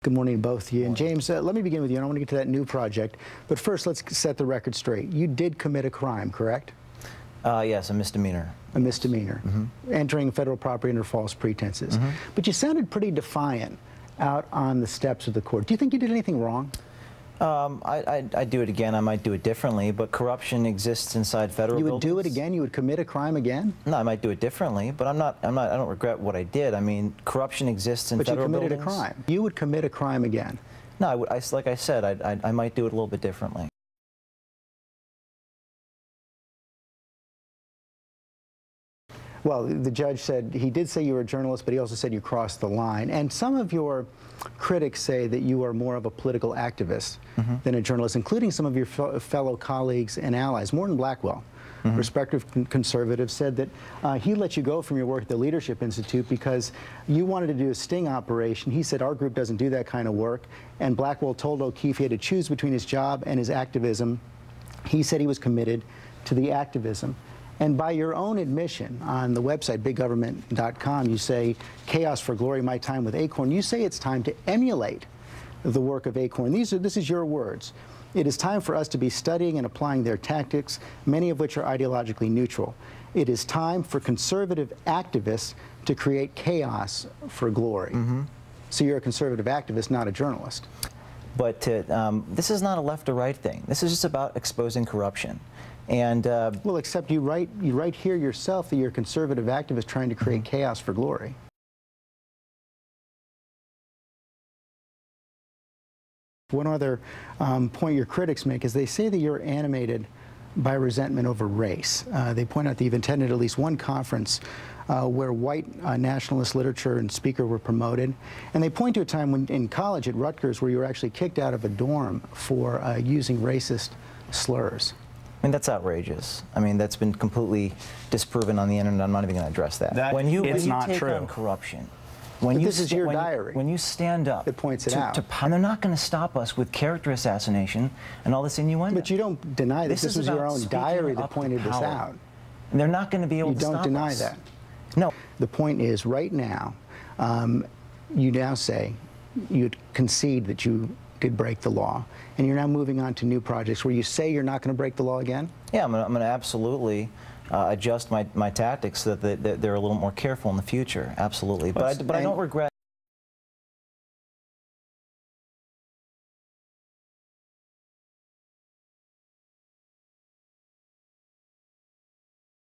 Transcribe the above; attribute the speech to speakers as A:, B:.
A: Good morning to both of you. And James, let me begin with you. I want to get to that new project. But first, let's set the record straight. You did commit a crime, correct?
B: Yes, a misdemeanor.
A: A misdemeanor.
B: Mm-hmm.
A: Entering federal property under false pretenses.
B: Mm-hmm.
A: But you sounded pretty defiant out on the steps of the court. Do you think you did anything wrong?
B: I'd do it again. I might do it differently, but corruption exists inside federal buildings.
A: You would do it again? You would commit a crime again?
B: No, I might do it differently, but I don't regret what I did. I mean, corruption exists in federal buildings. But you committed a crime. You would commit a crime again? No,
A: like
B: I said, I might do it a little bit differently.
A: Well, the judge said, he did say you were a journalist, but he also said you crossed the line. And some of your critics say that you are more of a political activist than a journalist, including some of your fellow colleagues and allies. Morton Blackwell, respected conservative, said that he let you go from your work at the Leadership Institute because you wanted to do a sting operation. He said, our group doesn't do that kind of work. And Blackwell told O'Keefe he had to choose between his job and his activism. He said he was committed to the activism. And by your own admission on the website, biggovernment.com, you say, chaos for glory, my time with ACORN. You say it's time to emulate the work of ACORN. This is your words. It is time for us to be studying and applying their tactics, many of which are ideologically neutral. It is time for conservative activists to create chaos for glory. So you're a conservative activist, not a journalist.
B: But this is not a left or right thing. This is just about exposing corruption. And
A: well, except you write here yourself that you're a conservative activist trying to create chaos for glory. One other point your critics make is they say that you're animated by resentment over race. They point out that you've attended at least one conference where white nationalist literature and speaker were promoted. And they point to a time when in college at Rutgers where you were actually kicked out of a dorm for using racist slurs.
B: I mean, that's outrageous. I mean, that's been completely disproven on the internet. I'm not even going to address that.
A: When you take
B: on corruption,
A: this is your diary.
B: When you stand up,
A: it points it out.
B: And they're not going to stop us with character assassination and all this innuendo.
A: But you don't deny that this was your own diary that pointed this out.
B: And they're not going to be able to stop us.
A: You don't deny that.
B: No.
A: The point is, right now, you now say you concede that you did break the law, and you're now moving on to new projects where you say you're not going to break the law again?
B: Yeah, I'm going to absolutely adjust my tactics so that they're a little more careful in the future. Absolutely. But I don't regret